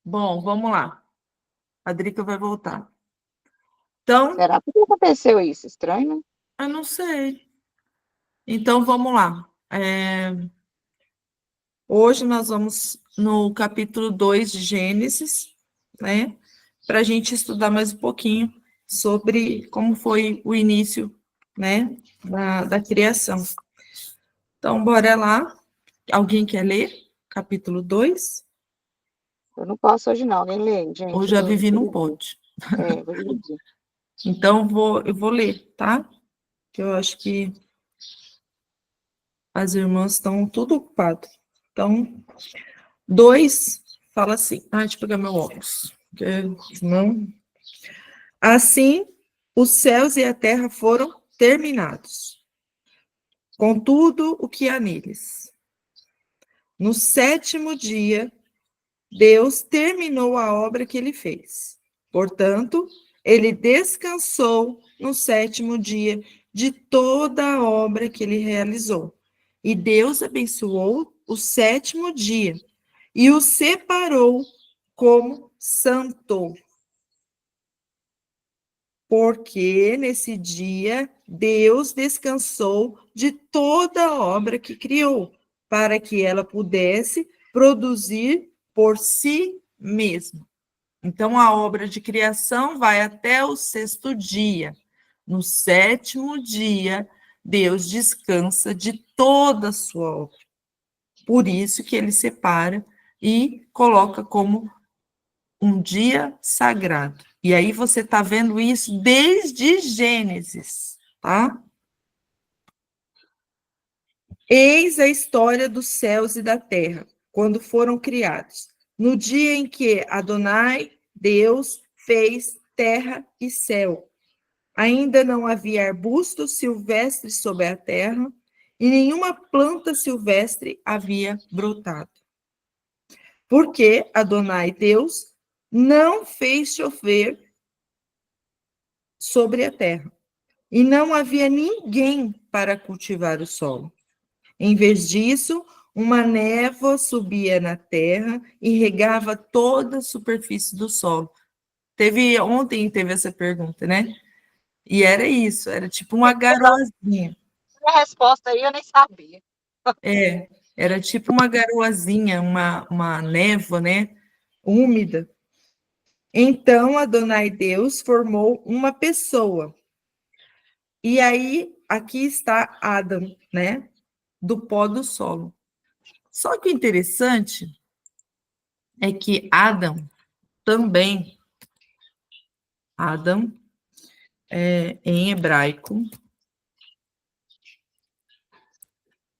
Bom, vamos lá. A Drica vai voltar. Então, Será que aconteceu isso? Estranho, né? eu não sei. Então, vamos lá. Hoje nós vamos no capítulo 2 de Gênesis, né? Para a gente estudar mais um pouquinho sobre como foi o início, né? Da criação. Então, bora lá. Alguém quer ler? Capítulo 2? Eu não posso hoje não, alguém lê, gente. Hoje a Vivi Vou não dividir. pode. Vou dividir. Então, eu vou ler, tá? Que eu acho que as irmãs estão tudo ocupadas. Então, 2 fala assim. Ah, deixa eu pegar meu óculos. Porque senão... Assim, os céus e a terra foram terminados, com tudo o que há neles. No sétimo dia, Deus terminou a obra que ele fez. Portanto, ele descansou no sétimo dia de toda a obra que ele realizou. E Deus abençoou o sétimo dia e o separou como santo, porque nesse dia Deus descansou de toda a obra que criou, para que ela pudesse produzir por si mesma. Então, a obra de criação vai até o sexto dia. No sétimo dia, Deus descansa de toda a sua obra. Por isso que ele separa e coloca como um dia sagrado. E aí você está vendo isso desde Gênesis, tá? Eis a história dos céus e da terra, quando foram criados. No dia em que Adonai, Deus, fez terra e céu. Ainda não havia arbustos silvestres sobre a terra, e nenhuma planta silvestre havia brotado. Porque Adonai, Deus, não fez chover sobre a terra, e não havia ninguém para cultivar o solo. Em vez disso, uma névoa subia na terra e regava toda a superfície do solo. Ontem teve essa pergunta, né? E era isso, era tipo uma garoazinha. A resposta aí eu nem sabia. Era tipo uma garoazinha, uma névoa, né? Úmida. Então, Adonai Deus formou uma pessoa. E aí, aqui está Adam, né? Do pó do solo. Só que o interessante é que também, Adam, em hebraico,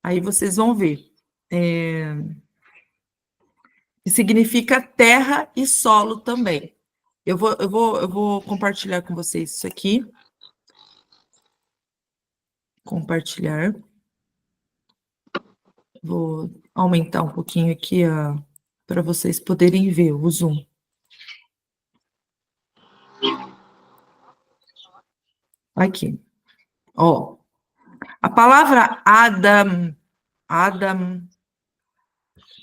aí vocês vão ver, significa terra e solo também. Eu vou compartilhar com vocês isso aqui. Compartilhar. Vou aumentar um pouquinho aqui para vocês poderem ver o zoom. Aqui. Ó, a palavra Adam,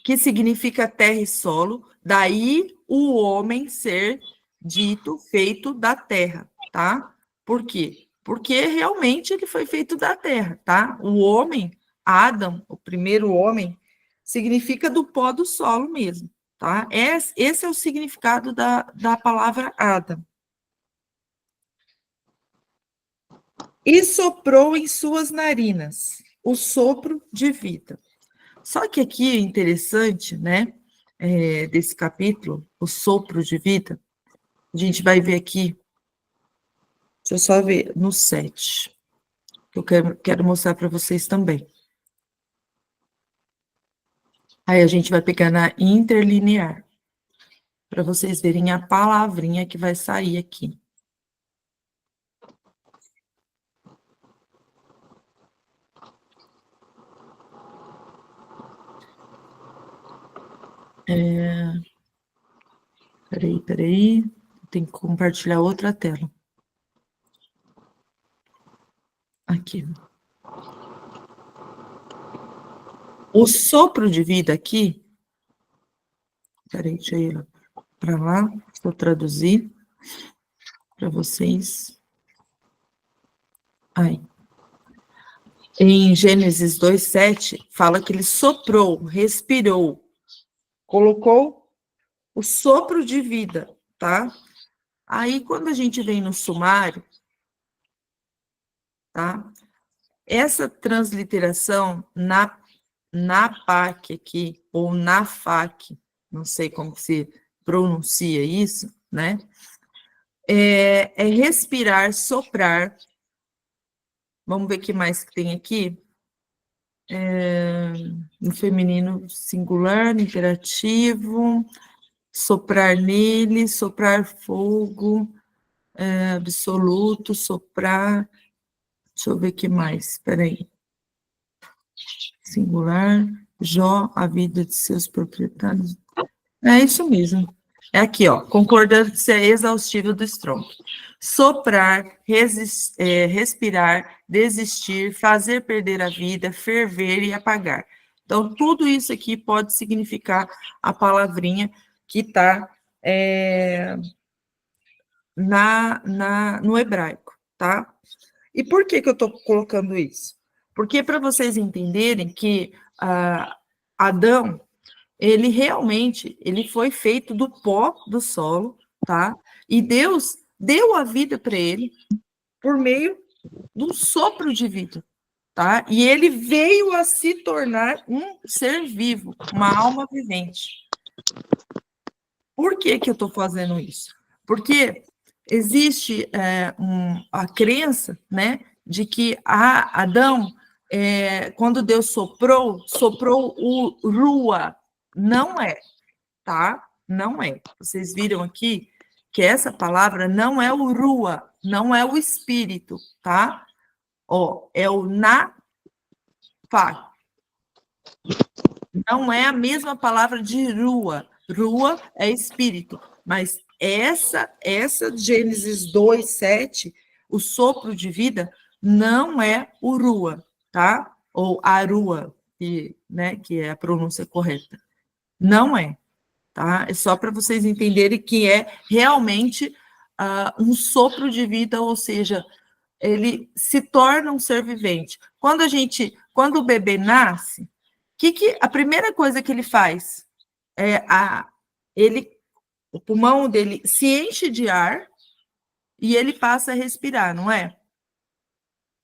que significa terra e solo, daí o homem ser dito feito da terra, tá? Por quê? Porque realmente ele foi feito da terra, tá? O homem, Adam, o primeiro homem, significa do pó do solo mesmo, tá? Esse é o significado da palavra Adam. E soprou em suas narinas o sopro de vida. Só que aqui é interessante, né, desse capítulo, o sopro de vida, a gente vai ver aqui, deixa eu só ver, no 7, que eu quero mostrar para vocês também. Aí a gente vai pegar na interlinear, para vocês verem a palavrinha que vai sair aqui. Peraí, tem que compartilhar outra tela. Aqui. O sopro de vida aqui, peraí, deixa eu para lá, vou traduzir para vocês. Aí. Em Gênesis 2:7, fala que ele soprou, respirou, colocou o sopro de vida, tá? Aí, quando a gente vem no sumário, tá? Essa transliteração na PAC aqui, ou na FAC, não sei como se pronuncia isso, né? É respirar, soprar. Vamos ver o que mais que tem aqui. No feminino singular, no imperativo, soprar nele, soprar fogo, absoluto, soprar. Deixa eu ver o que mais, espera aí. Singular, Jó, a vida de seus proprietários. É isso mesmo. É aqui, ó, concordância exaustiva do Strong. Soprar, respirar, desistir, fazer perder a vida, ferver e apagar. Então, tudo isso aqui pode significar a palavrinha que está no hebraico, tá? E por que eu estou colocando isso? Porque para vocês entenderem que Adão, ele realmente, ele foi feito do pó do solo, tá? E Deus deu a vida para ele por meio do sopro de vida, tá? E ele veio a se tornar um ser vivo, uma alma vivente. Por que eu estou fazendo isso? Porque existe a crença, né, de que Adão, quando Deus soprou o Rua. Não é, tá? Não é. Vocês viram aqui que essa palavra não é o Rua, não é o espírito, tá? Ó, é o Nafá. Não é a mesma palavra de Rua. Rua é espírito, mas essa Gênesis 2:7, o sopro de vida, não é o Rua, tá? Ou Arua, que é a pronúncia correta. Não é, tá? É só para vocês entenderem que é realmente um sopro de vida, ou seja, ele se torna um ser vivente. Quando o bebê nasce, a primeira coisa que ele faz o pulmão dele se enche de ar e ele passa a respirar, não é?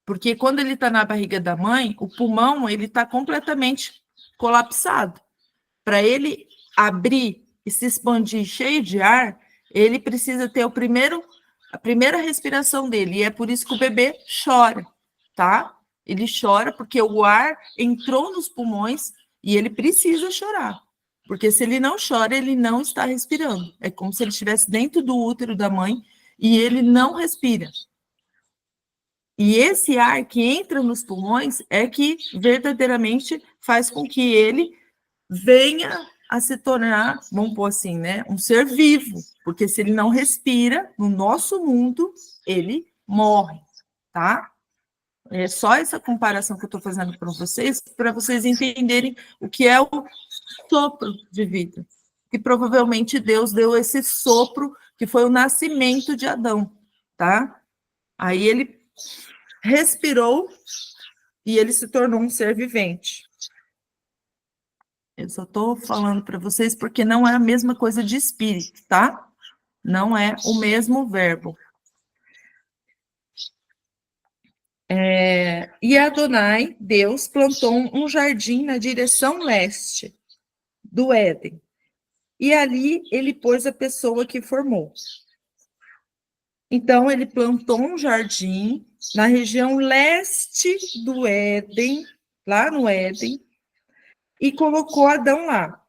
Porque quando ele está na barriga da mãe, o pulmão ele está completamente colapsado. Para ele abrir e se expandir cheio de ar, ele precisa ter a primeira respiração dele, e é por isso que o bebê chora, tá? Ele chora porque o ar entrou nos pulmões e ele precisa chorar. Porque se ele não chora, ele não está respirando. É como se ele estivesse dentro do útero da mãe e ele não respira. E esse ar que entra nos pulmões é que verdadeiramente faz com que ele venha a se tornar, vamos pôr assim, né, um ser vivo. Porque se ele não respira, no nosso mundo, ele morre, tá? É só essa comparação que eu estou fazendo para vocês entenderem o que é o sopro de vida. E provavelmente Deus deu esse sopro, que foi o nascimento de Adão, tá? Aí ele respirou e ele se tornou um ser vivente. Eu só estou falando para vocês porque não é a mesma coisa de espírito, tá? Não é o mesmo verbo. E Adonai, Deus, plantou um jardim na direção leste do Éden. E ali ele pôs a pessoa que formou. Então, ele plantou um jardim na região leste do Éden, lá no Éden, e colocou Adão lá.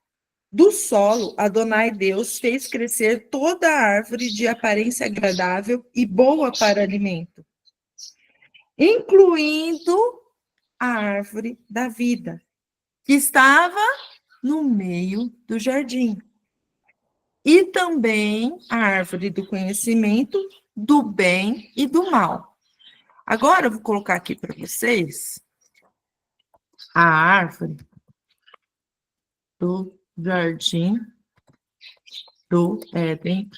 Do solo, Adonai Deus fez crescer toda a árvore de aparência agradável e boa para alimento, incluindo a árvore da vida, que estava no meio do jardim. E também a árvore do conhecimento do bem e do mal. Agora, eu vou colocar aqui para vocês a árvore do jardim do Éden.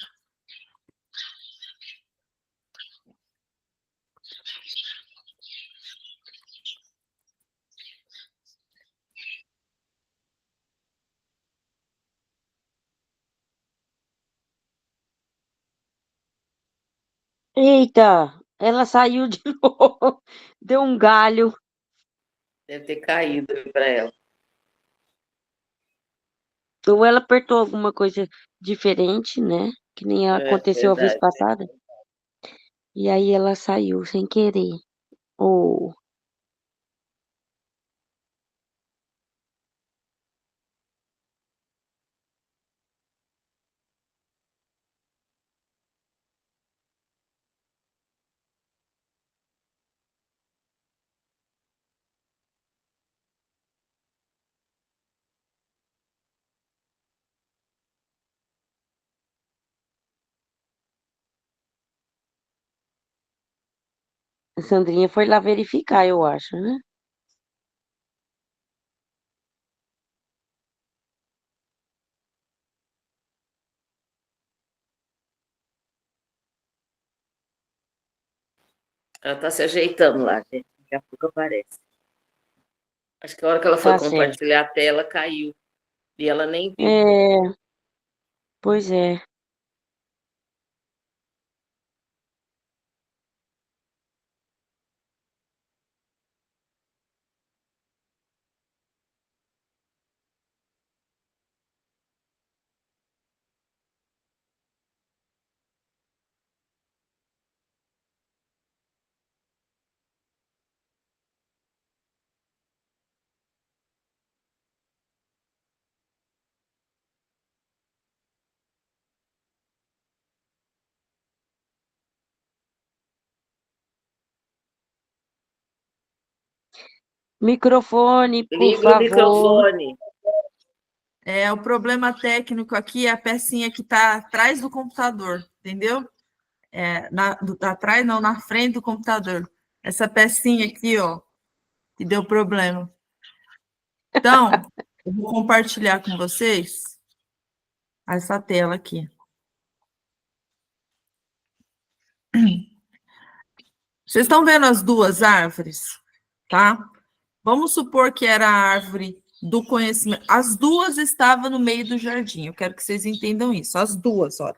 Eita, ela saiu de novo. Deu um galho. Deve ter caído para ela. Ou ela apertou alguma coisa diferente, né? Que nem aconteceu a vez Verdade. passada. E aí ela saiu sem querer. Oh, a Sandrinha foi lá verificar, eu acho, né? Ela está se ajeitando lá, gente. Daqui a pouco aparece. Acho que a hora que ela foi Tá certo. compartilhar a tela, caiu. E ela nem viu. É, pois é. Microfone, por Liga o favor. microfone. O problema técnico aqui é a pecinha que está atrás do computador, entendeu? Atrás não, na frente do computador. Essa pecinha aqui, ó, que deu problema. Então, eu vou compartilhar com vocês essa tela aqui. Vocês estão vendo as duas árvores, tá? Vamos supor que era a árvore do conhecimento. As duas estavam no meio do jardim. Eu quero que vocês entendam isso. As duas, olha.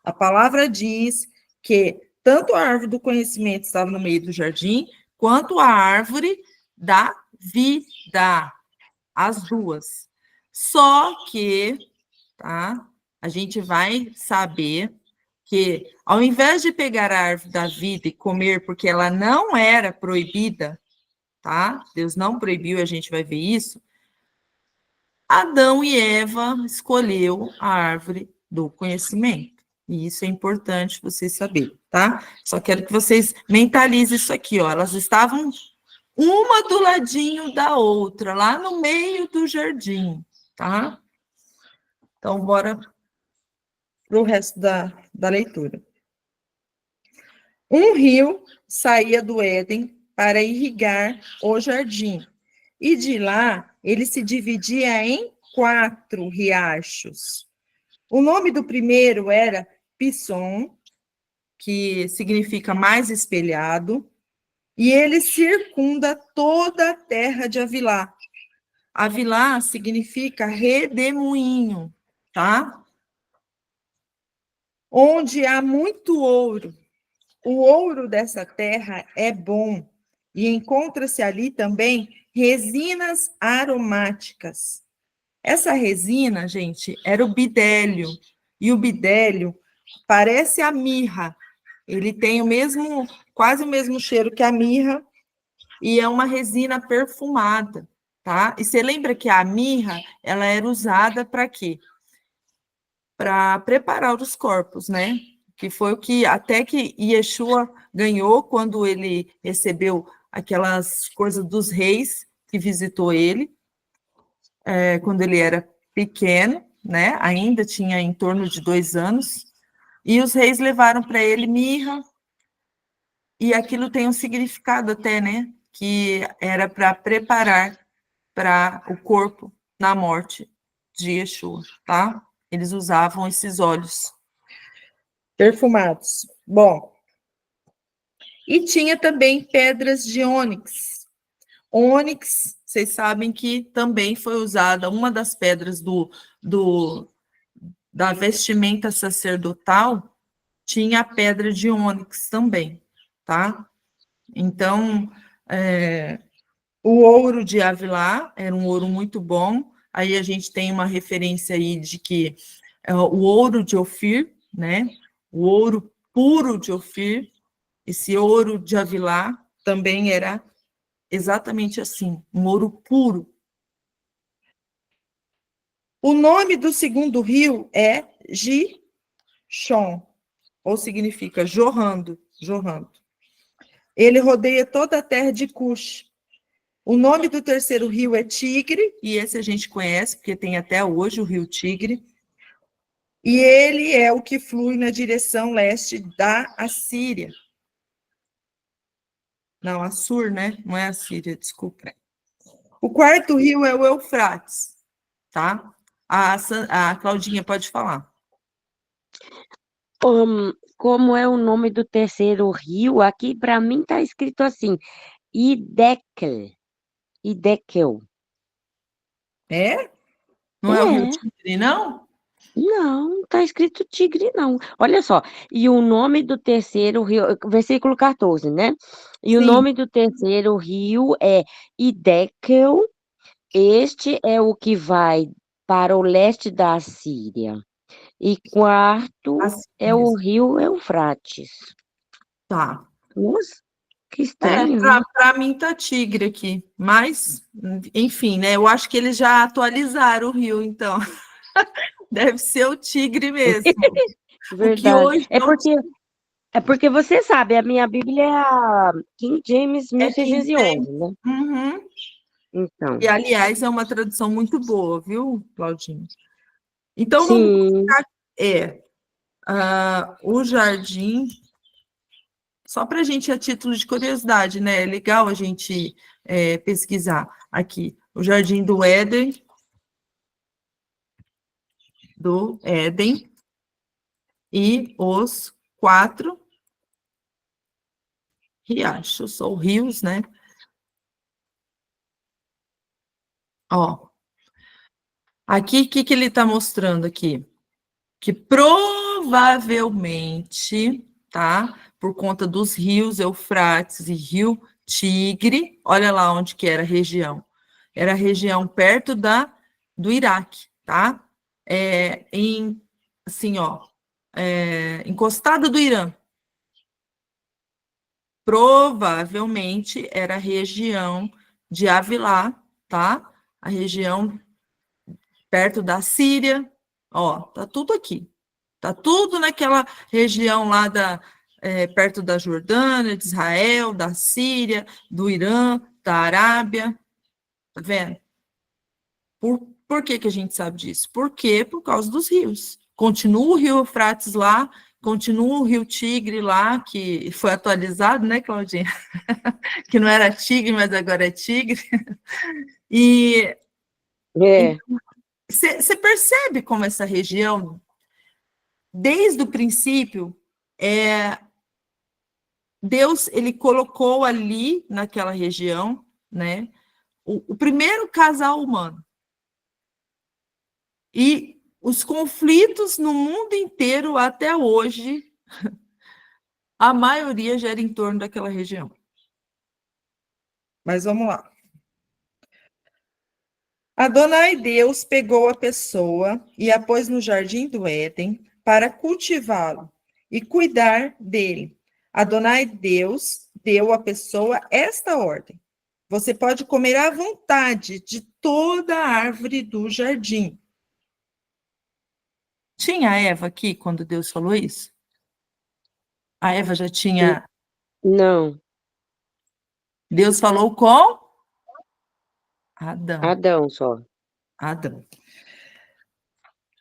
A palavra diz que tanto a árvore do conhecimento estava no meio do jardim, quanto a árvore da vida. As duas. Só que, tá? A gente vai saber que, ao invés de pegar a árvore da vida e comer, porque ela não era proibida, tá? Deus não proibiu, a gente vai ver isso. Adão e Eva escolheu a árvore do conhecimento. E isso é importante vocês saberem, tá? Só quero que vocês mentalizem isso aqui, ó. Elas estavam uma do ladinho da outra, lá no meio do jardim, tá? Então, bora para o resto da leitura. Um rio saía do Éden para irrigar o jardim, e de lá ele se dividia em 4 riachos. O nome do primeiro era Pisson, que significa mais espelhado, e ele circunda toda a terra de Avilá. Avilá significa redemoinho, tá? Onde há muito ouro. O ouro dessa terra é bom, e encontra-se ali também resinas aromáticas. Essa resina, gente, era o bidélio, e o bidélio parece a mirra. Ele tem quase o mesmo cheiro que a mirra, e é uma resina perfumada, tá? E você lembra que a mirra, ela era usada para quê? Para preparar os corpos, né? Que foi o que até que Yeshua ganhou quando ele recebeu aquelas coisas dos reis que visitou ele, quando ele era pequeno, né? Ainda tinha em torno de 2 anos, e os reis levaram para ele mirra, e aquilo tem um significado até, né? Que era para preparar para o corpo na morte de Yeshua, tá? Eles usavam esses óleos perfumados. Bom, e tinha também pedras de ônix. Ônix, vocês sabem que também foi usada uma das pedras da vestimenta sacerdotal, tinha a pedra de ônix também, tá? Então, o ouro de Avilá era um ouro muito bom. Aí a gente tem uma referência aí de que o ouro de Ofir, né? O ouro puro de Ofir, esse ouro de Avilá também era exatamente assim, um ouro puro. O nome do segundo rio é Gishon, ou significa jorrando, jorrando. Ele rodeia toda a terra de Cush. O nome do terceiro rio é Tigre, e esse a gente conhece, porque tem até hoje o rio Tigre. E ele é o que flui na direção leste da Assíria. Não, Assur, né? Não é Assíria, desculpa. O quarto rio é o Eufrates, tá? A Claudinha pode falar. Como é o nome do terceiro rio? Aqui para mim tá escrito assim, Idekel. Idekel. É? Não é o rio É, Tigre, não? não, tá escrito Tigre, não. Olha só, e o nome do terceiro rio, versículo 14, né? E o Sim. nome do terceiro rio é Idekel. Este é o que vai para o leste da Síria. E quarto Assim é o mesmo. rio Eufrates. Tá. Nossa, que estranho, né? Para mim tá Tigre aqui, mas, enfim, né? Eu acho que eles já atualizaram o rio, então. Deve ser o Tigre mesmo. O que Verdade. hoje É porque você sabe, a minha Bíblia é a King James é King James. 1611, né? Uhum. Então, E, aliás, é uma tradução muito boa, viu, Claudinho? Então, vamos sim. colocar. O jardim, só para a gente, a título de curiosidade, né? É legal a gente pesquisar aqui. O Jardim do Éden e os 4 riachos, ou rios, né? Ó, aqui, o que ele está mostrando aqui? Que provavelmente, tá? Por conta dos rios Eufrates e Rio Tigre, olha lá onde que era a região. Era a região perto do Iraque, tá? Assim, ó, encostada do Irã. Provavelmente era a região de Avilá, tá? A região perto da Síria. Ó, tá tudo aqui. Tá tudo naquela região lá perto da Jordânia, de Israel, da Síria, do Irã, da Arábia. Tá vendo? Por que que a gente sabe disso? Porque por causa dos rios. Continua o rio Eufrates lá, continua o rio Tigre lá, que foi atualizado, né, Claudinha? Que não era Tigre, mas agora é Tigre. E É, você percebe como essa região, desde o princípio, Deus, ele colocou ali, naquela região, né, o primeiro casal humano. E os conflitos no mundo inteiro, até hoje, a maioria gera em torno daquela região. Mas vamos lá. Adonai Deus pegou a pessoa e a pôs no jardim do Éden para cultivá-lo e cuidar dele. Adonai Deus deu à pessoa esta ordem: você pode comer à vontade de toda a árvore do jardim. Tinha a Eva aqui quando Deus falou isso? A Eva já tinha. não, Deus falou com Adão. Adão só. Adão.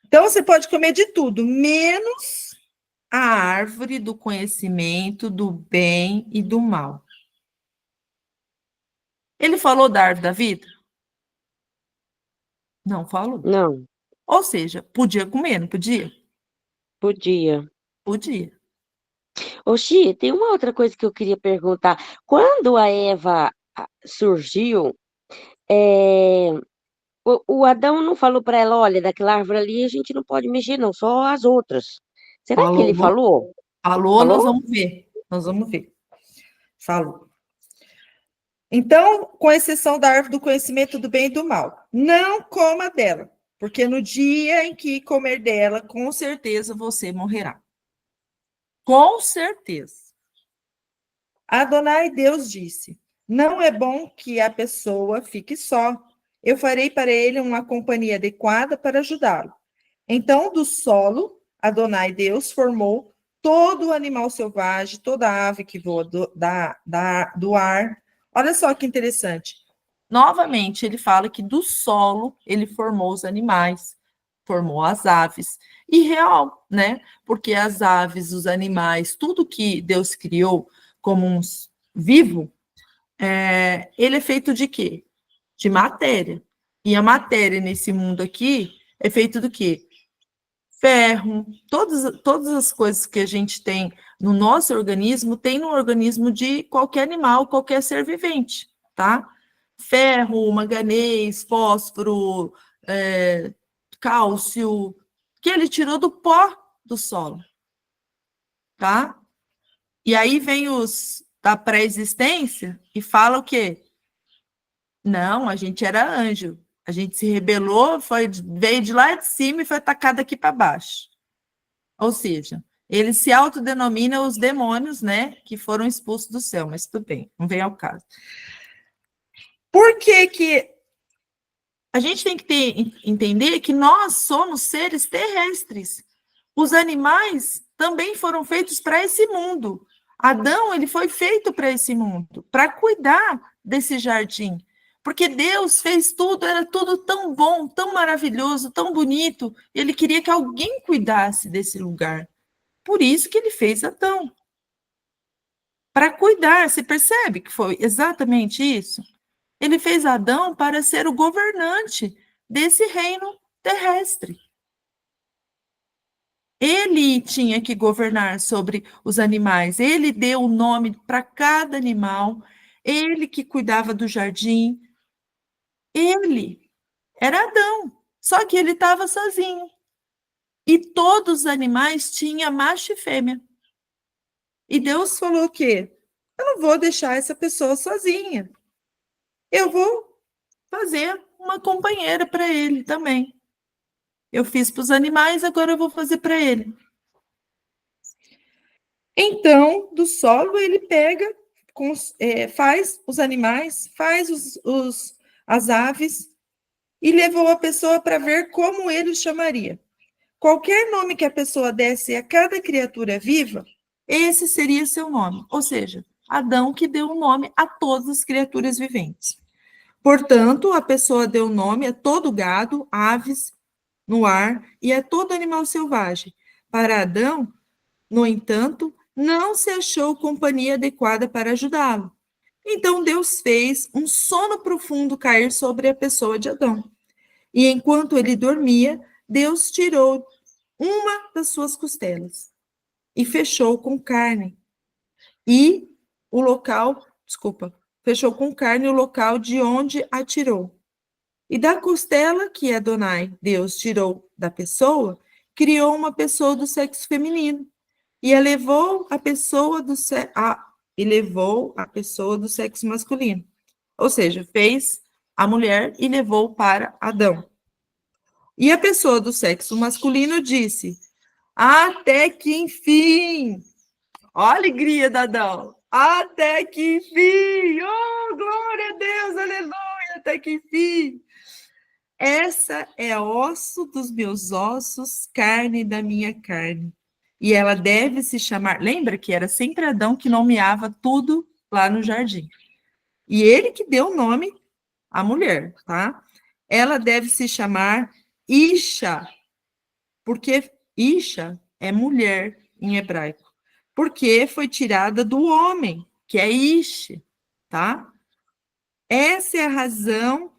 Então você pode comer de tudo, menos a árvore do conhecimento do bem e do mal. Ele falou da árvore da vida? Não falou. Não, Ou seja, podia comer, não podia? Podia. Podia. Oxi, tem uma outra coisa que eu queria perguntar. Quando a Eva surgiu, é, o Adão não falou para ela, olha, daquela árvore ali a gente não pode mexer, não, só as outras. Será que ele Falou, falou? falou, nós Falou? vamos ver. Nós vamos ver. Falou. Então, com exceção da árvore do conhecimento do bem e do mal, não coma dela, porque no dia em que comer dela, com certeza você morrerá. Com certeza. Adonai Deus disse: não é bom que a pessoa fique só. Eu farei para ele uma companhia adequada para ajudá-lo. Então, do solo, Adonai Deus formou todo o animal selvagem, toda ave que voa do ar. Olha só que interessante. Novamente, ele fala que do solo ele formou os animais, formou as aves. E real, né? Porque as aves, os animais, tudo que Deus criou como um vivo, ele é feito de quê? De matéria. E a matéria nesse mundo aqui é feito do quê? Ferro, todas as coisas que a gente tem no nosso organismo, tem no organismo de qualquer animal, qualquer ser vivente, tá? Ferro, manganês, fósforo, cálcio, que ele tirou do pó do solo, tá? E aí vem os da pré-existência e fala o quê? Não, a gente era anjo. A gente se rebelou, veio de lá de cima e foi atacado aqui para baixo. Ou seja, eles se autodenominam os demônios, né, que foram expulsos do céu, mas tudo bem, não vem ao caso. Por que a gente tem que entender que nós somos seres terrestres. Os animais também foram feitos para esse mundo. Adão, ele foi feito para esse mundo, para cuidar desse jardim. Porque Deus fez tudo, era tudo tão bom, tão maravilhoso, tão bonito. Ele queria que alguém cuidasse desse lugar. Por isso que ele fez Adão. Para cuidar, você percebe que foi exatamente isso? Ele fez Adão para ser o governante desse reino terrestre. Ele tinha que governar sobre os animais, ele deu o nome para cada animal, ele que cuidava do jardim, ele era Adão, só que ele estava sozinho. E todos os animais tinham macho e fêmea. E Deus falou o quê? Eu não vou deixar essa pessoa sozinha. Eu vou fazer uma companheira para ele também. Eu fiz para os animais, agora eu vou fazer para ele. Então, do solo, ele pega, faz os animais, faz as aves, e levou a pessoa para ver como ele os chamaria. Qualquer nome que a pessoa desse a cada criatura viva, esse seria seu nome. Ou seja, Adão que deu o nome a todas as criaturas viventes. Portanto, a pessoa deu nome a todo gado, aves no ar e a todo animal selvagem. Para Adão, no entanto, não se achou companhia adequada para ajudá-lo. Então Deus fez um sono profundo cair sobre a pessoa de Adão. E enquanto ele dormia, Deus tirou uma das suas costelas e fechou com carne. E o local, fechou com carne o local de onde a tirou. E da costela que Adonai, Deus, tirou da pessoa, criou uma pessoa do sexo feminino e levou a pessoa do sexo masculino. Ou seja, fez a mulher e levou para Adão. E a pessoa do sexo masculino disse: até que enfim, ó a alegria da Adão, até que enfim, oh, glória a Deus, aleluia, até que enfim. Essa é osso dos meus ossos, carne da minha carne. E ela deve se chamar. Lembra que era sempre Adão que nomeava tudo lá no jardim. E ele que deu o nome à mulher, tá? Ela deve se chamar Isha, porque Isha é mulher em hebraico. Porque foi tirada do homem, que é Ish, tá? Essa é a razão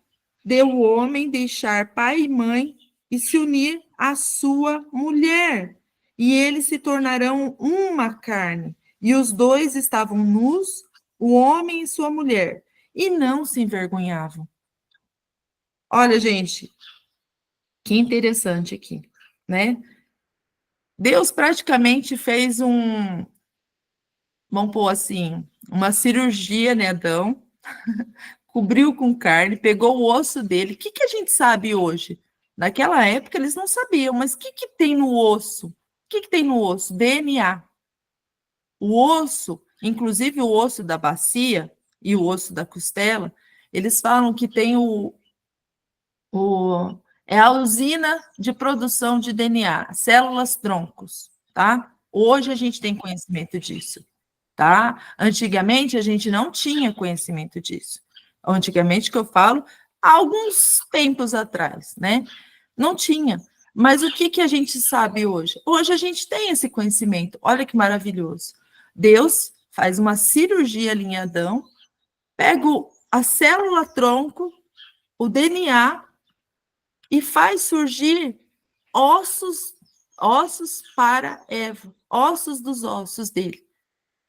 de o homem deixar pai e mãe e se unir à sua mulher, e eles se tornarão uma carne. E os dois estavam nus, o homem e sua mulher, e não se envergonhavam. Olha, gente, que interessante aqui, né? Deus praticamente fez vamos pôr assim, uma cirurgia, né, Adão? Cobriu com carne, pegou o osso dele. O que a gente sabe hoje? Naquela época eles não sabiam, mas o que tem no osso? O que tem no osso? DNA. O osso, inclusive o osso da bacia e o osso da costela, eles falam que tem é a usina de produção de DNA, células troncos, tá? Hoje a gente tem conhecimento disso, tá? Antigamente a gente não tinha conhecimento disso. Antigamente, que eu falo, há alguns tempos atrás, né? Não tinha. Mas o que a gente sabe hoje? Hoje a gente tem esse conhecimento. Olha que maravilhoso. Deus faz uma cirurgia ali em Adão, pega a célula tronco, o DNA, e faz surgir ossos para Eva, ossos dos ossos dele.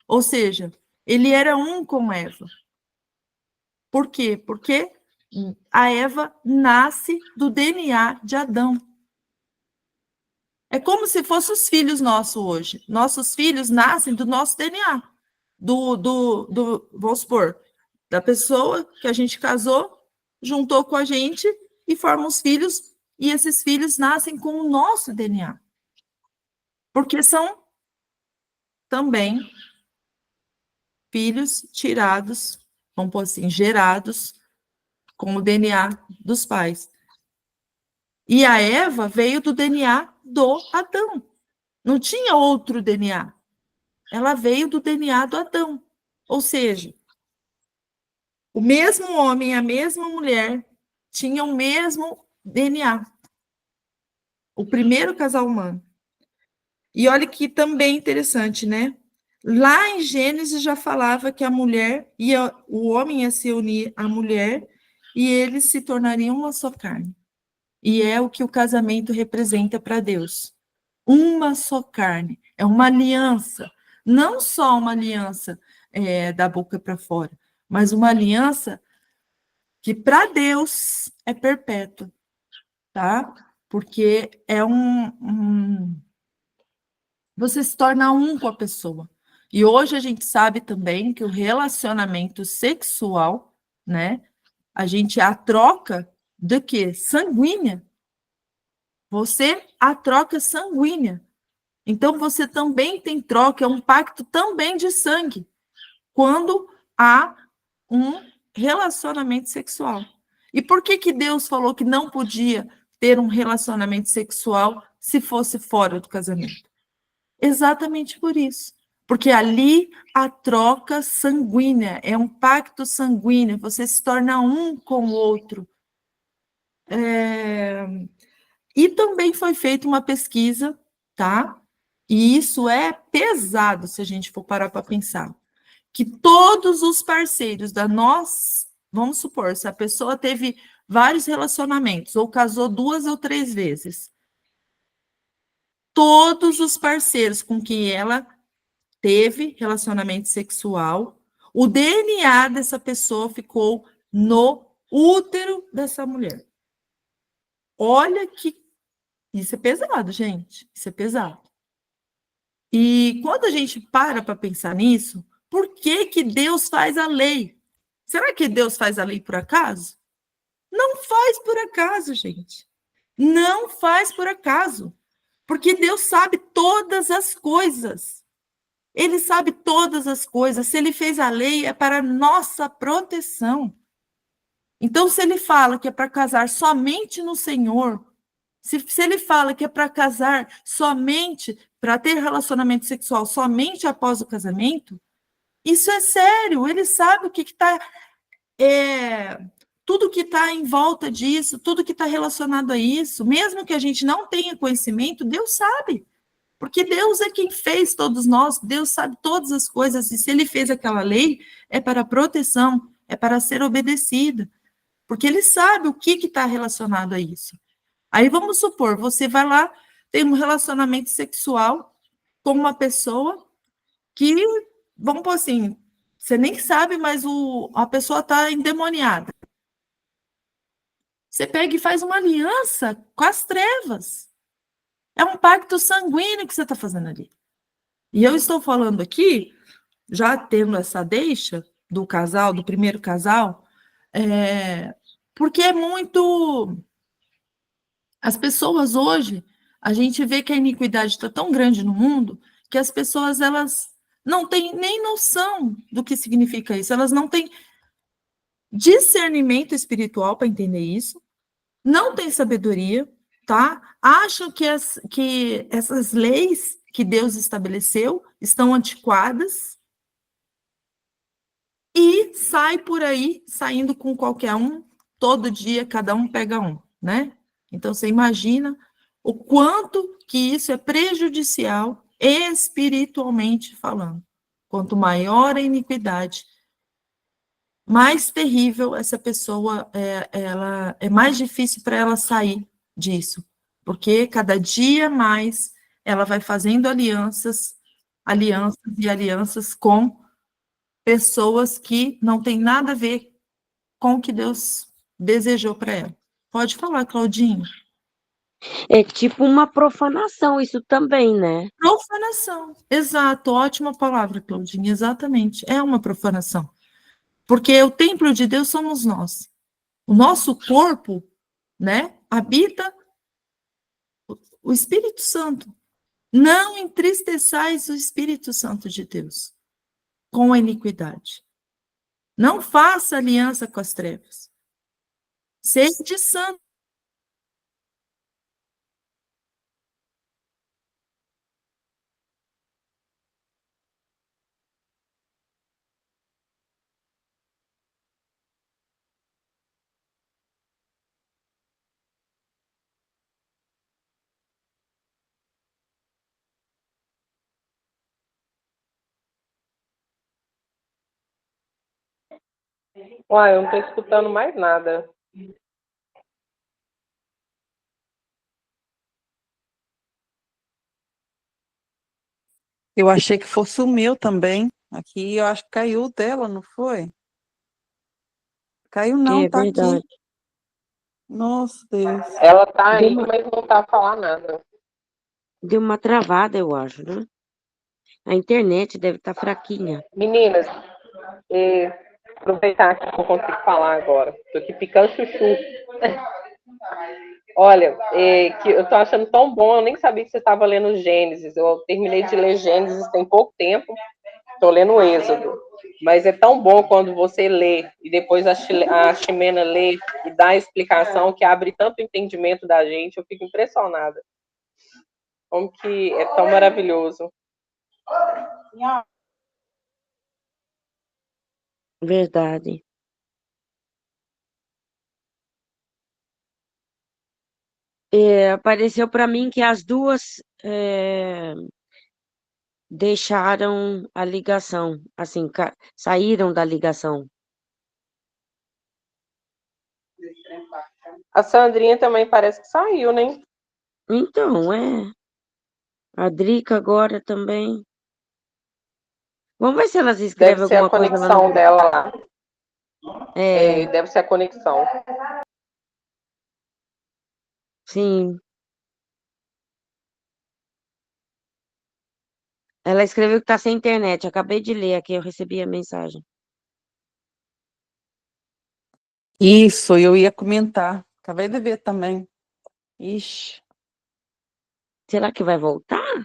Ou seja, ele era um com Eva. Por quê? Porque a Eva nasce do DNA de Adão. É como se fossem os filhos nossos hoje. Nossos filhos nascem do nosso DNA. Vamos supor, da pessoa que a gente casou, juntou com a gente e forma os filhos, e esses filhos nascem com o nosso DNA. Porque são também filhos tirados, vamos pôr assim, gerados com o DNA dos pais. E a Eva veio do DNA do Adão. Não tinha outro DNA. Ela veio do DNA do Adão. Ou seja, o mesmo homem e a mesma mulher tinham o mesmo DNA. O primeiro casal humano. E olha que também interessante, né? Lá em Gênesis já falava que a mulher o homem ia se unir à mulher e eles se tornariam uma só carne. E é o que o casamento representa para Deus. Uma só carne. É uma aliança. Não só uma aliança da boca para fora, mas uma aliança que para Deus é perpétua, tá? Porque é você se torna um com a pessoa. E hoje a gente sabe também que o relacionamento sexual, né? A troca de quê? Sanguínea. A troca sanguínea. Então, você também tem troca, é um pacto também de sangue, quando há um relacionamento sexual. E por que Deus falou que não podia ter um relacionamento sexual se fosse fora do casamento? Exatamente por isso. Porque ali a troca sanguínea, é um pacto sanguíneo, você se torna um com o outro. E também foi feita uma pesquisa, tá? E isso é pesado, se a gente for parar para pensar. Que todos os parceiros vamos supor, se a pessoa teve vários relacionamentos, ou casou 2 ou 3 vezes, todos os parceiros com quem ela teve relacionamento sexual, o DNA dessa pessoa ficou no útero dessa mulher. Olha que isso é pesado, gente. Isso é pesado. E quando a gente para pensar nisso, por que Deus faz a lei? Será que Deus faz a lei por acaso? Não faz por acaso, gente. Não faz por acaso. Porque Deus sabe todas as coisas. Ele sabe todas as coisas. Se ele fez a lei, é para nossa proteção. Então, se ele fala que é para casar somente no Senhor, se ele fala que é para casar somente, para ter relacionamento sexual somente após o casamento, isso é sério. Ele sabe o que está... tudo que está em volta disso, tudo que está relacionado a isso, mesmo que a gente não tenha conhecimento, Deus sabe. Porque Deus é quem fez todos nós, Deus sabe todas as coisas, e se ele fez aquela lei, é para proteção, é para ser obedecida, porque ele sabe o que está relacionado a isso. Aí vamos supor, você vai lá, tem um relacionamento sexual com uma pessoa que, vamos pôr assim, você nem sabe, mas a pessoa está endemoniada. Você pega e faz uma aliança com as trevas. É um pacto sanguíneo que você está fazendo ali. E eu estou falando aqui, já tendo essa deixa do casal, do primeiro casal, porque é muito. As pessoas hoje, a gente vê que a iniquidade está tão grande no mundo que as pessoas elas não têm nem noção do que significa isso. Elas não têm discernimento espiritual para entender isso, não têm sabedoria, tá? Acham que essas leis que Deus estabeleceu estão antiquadas e sai por aí, saindo com qualquer um, todo dia, cada um pega um, né? Então, você imagina o quanto que isso é prejudicial espiritualmente falando. Quanto maior a iniquidade, mais terrível essa pessoa, ela é mais difícil para ela sair disso, porque cada dia mais ela vai fazendo alianças e alianças com pessoas que não têm nada a ver com o que Deus desejou para ela. Pode falar, Claudinho. É tipo uma profanação isso também, né? Profanação. Exato, ótima palavra, Claudinho. Exatamente. É uma profanação. Porque o templo de Deus somos nós. O nosso corpo, né, habita o Espírito Santo. Não entristeçais o Espírito Santo de Deus com a iniquidade. Não faça aliança com as trevas. Seja santo. Uai, eu não tô escutando mais nada. Eu achei que fosse o meu também. Aqui eu acho que caiu o dela, não foi? Caiu não, É tá aqui. verdade. Nossa, Deus. Ela tá Deu aí, uma, mas não tá a falar nada. deu uma travada, eu acho, né? A internet deve estar fraquinha. Meninas, aproveitar que eu consigo falar agora. Tô aqui picando chuchu. Olha, que eu tô achando tão bom, eu nem sabia que você estava lendo Gênesis. Eu terminei de ler Gênesis tem pouco tempo, tô lendo Êxodo. Mas é tão bom quando você lê e depois a Ximena lê e dá a explicação que abre tanto entendimento da gente, eu fico impressionada. Como que é tão maravilhoso. Verdade. Apareceu para mim que as duas deixaram a ligação, assim, saíram da ligação. A Sandrinha também parece que saiu, né? Então, a Drica agora também. Vamos ver se elas Deve escrevem ser a alguma coisa lá no. conexão dela lá. É, Deve ser a conexão. sim. Ela escreveu que tá sem internet. Acabei de ler aqui, eu recebi a mensagem. Isso, eu ia comentar. Acabei de ver também. Ixi. Será que vai voltar?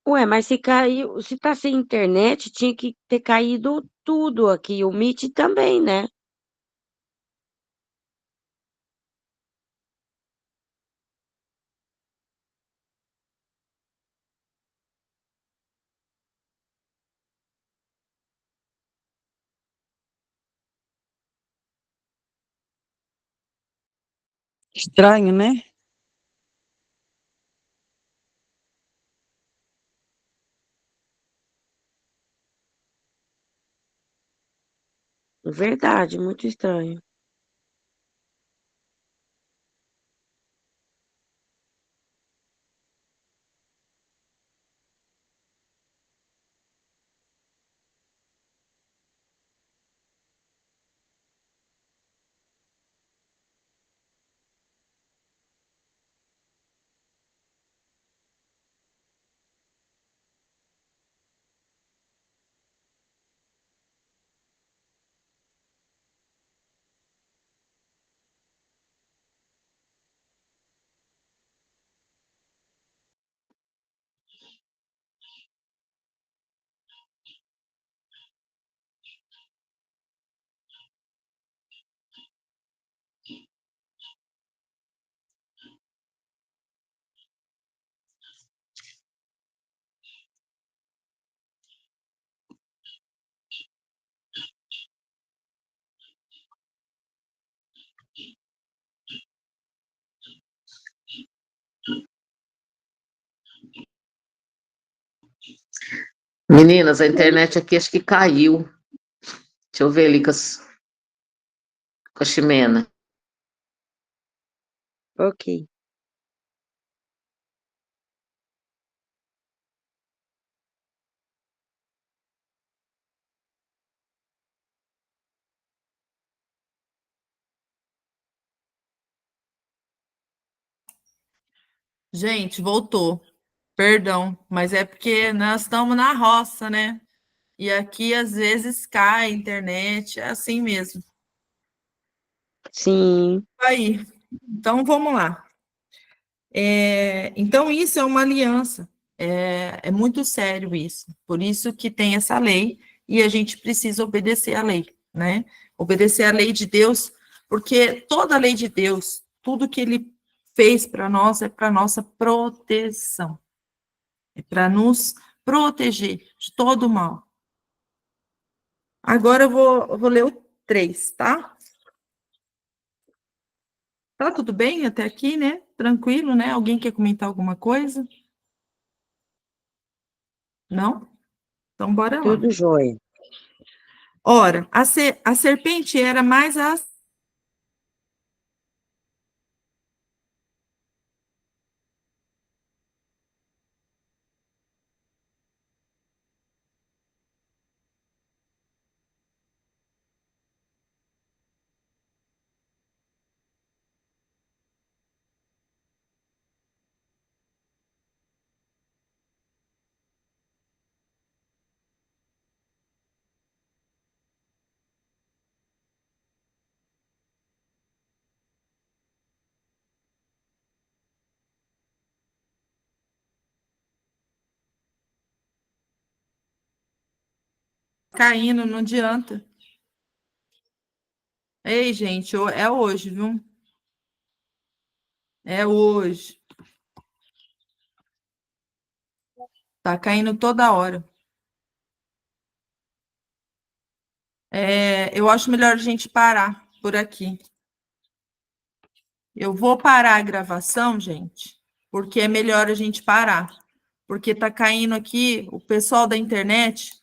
Ué, mas se caiu, se tá sem internet, tinha que ter caído tudo aqui. O Meet também, né? Estranho, né? Verdade, muito estranho. Meninas, a internet aqui acho que caiu. Deixa eu ver ali com a Ximena. Ok. Gente, voltou. Perdão, mas é porque nós estamos na roça, né? E aqui às vezes cai a internet, é assim mesmo. Sim. Aí, então vamos lá. Então, isso é uma aliança. É muito sério isso. Por isso que tem essa lei e a gente precisa obedecer à lei, né? Obedecer à lei de Deus, porque toda a lei de Deus, tudo que ele fez para nós é para nossa proteção. É para nos proteger de todo o mal. Agora eu vou ler o 3, tá? Tá tudo bem até aqui, né? Tranquilo, né? Alguém quer comentar alguma coisa? Não? Então, bora lá. Tudo jóia. Ora, a serpente era mais caindo, não adianta. Ei, gente, é hoje, viu? É hoje. Tá caindo toda hora. Eu acho melhor a gente parar por aqui. Eu vou parar a gravação, gente, porque é melhor a gente parar. Porque tá caindo aqui, o pessoal da internet